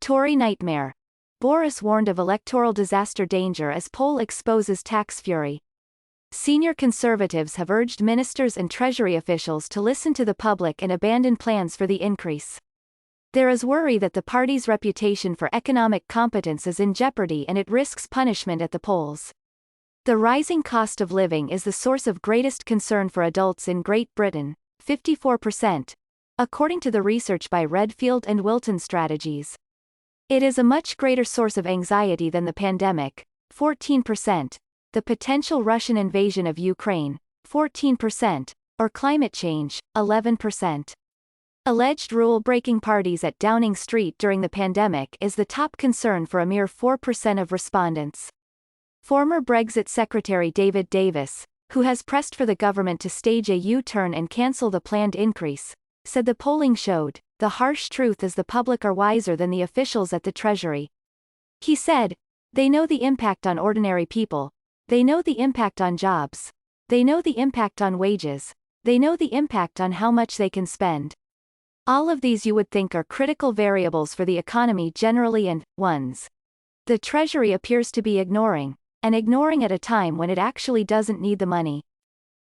Tory nightmare. Boris warned of electoral disaster danger as poll exposes tax fury. Senior Conservatives have urged ministers and Treasury officials to listen to the public and abandon plans for the increase. There is worry that the party's reputation for economic competence is in jeopardy and it risks punishment at the polls. The rising cost of living is the source of greatest concern for adults in Great Britain, 54%, according to the research by Redfield and Wilton Strategies. It is a much greater source of anxiety than the pandemic, 14%, the potential Russian invasion of Ukraine, 14%, or climate change, 11%. Alleged rule-breaking parties at Downing Street during the pandemic is the top concern for a mere 4% of respondents. Former Brexit Secretary David Davis, who has pressed for the government to stage a U-turn and cancel the planned increase, said the polling showed, the harsh truth is the public are wiser than the officials at the Treasury. He said, they know the impact on ordinary people, they know the impact on jobs, they know the impact on wages, they know the impact on how much they can spend. All of these you would think are critical variables for the economy generally and, ones, the Treasury appears to be ignoring, and ignoring at a time when it actually doesn't need the money.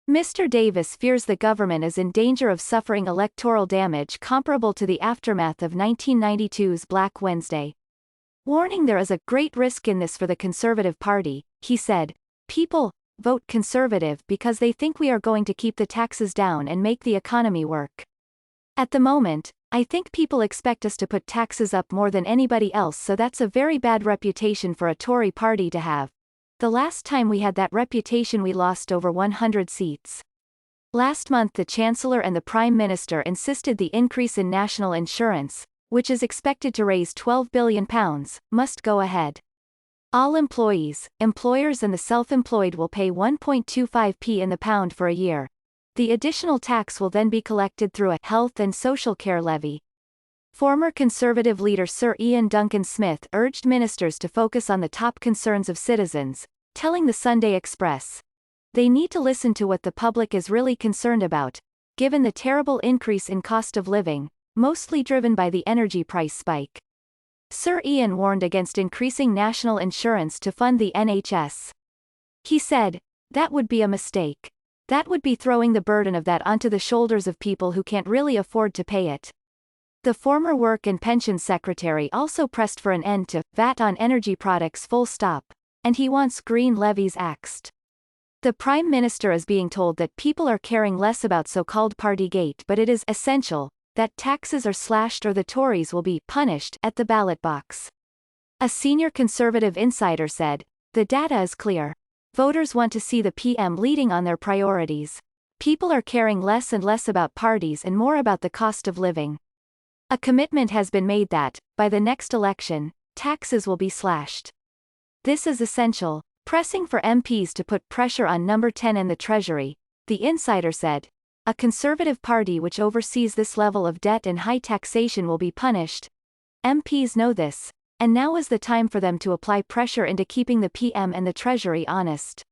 Mr. Davis fears the government is in danger of suffering electoral damage comparable to the aftermath of 1992's Black Wednesday. Warning there is a great risk in this for the Conservative Party, he said, people vote Conservative because they think we are going to keep the taxes down and make the economy work. At the moment, I think people expect us to put taxes up more than anybody else, so that's a very bad reputation for a Tory party to have. The last time we had that reputation we lost over 100 seats. Last month the Chancellor and the Prime Minister insisted the increase in national insurance, which is expected to raise £12 billion, must go ahead. All employees, employers and the self-employed will pay 1.25p in the pound for a year. The additional tax will then be collected through a health and social care levy. Former Conservative leader Sir Ian Duncan Smith urged ministers to focus on the top concerns of citizens, telling the Sunday Express, they need to listen to what the public is really concerned about, given the terrible increase in cost of living, mostly driven by the energy price spike. Sir Ian warned against increasing national insurance to fund the NHS. He said, that would be a mistake. That would be throwing the burden of that onto the shoulders of people who can't really afford to pay it. The former Work and Pensions Secretary also pressed for an end to VAT on energy products full stop, and he wants green levies axed. The Prime Minister is being told that people are caring less about so-called Partygate, but it is essential that taxes are slashed or the Tories will be punished at the ballot box. A senior Conservative insider said, the data is clear. Voters want to see the PM leading on their priorities. People are caring less and less about parties and more about the cost of living. A commitment has been made that, by the next election, taxes will be slashed. This is essential, pressing for MPs to put pressure on Number 10 and the Treasury, the insider said. A Conservative party which oversees this level of debt and high taxation will be punished. MPs know this, and now is the time for them to apply pressure into keeping the PM and the Treasury honest.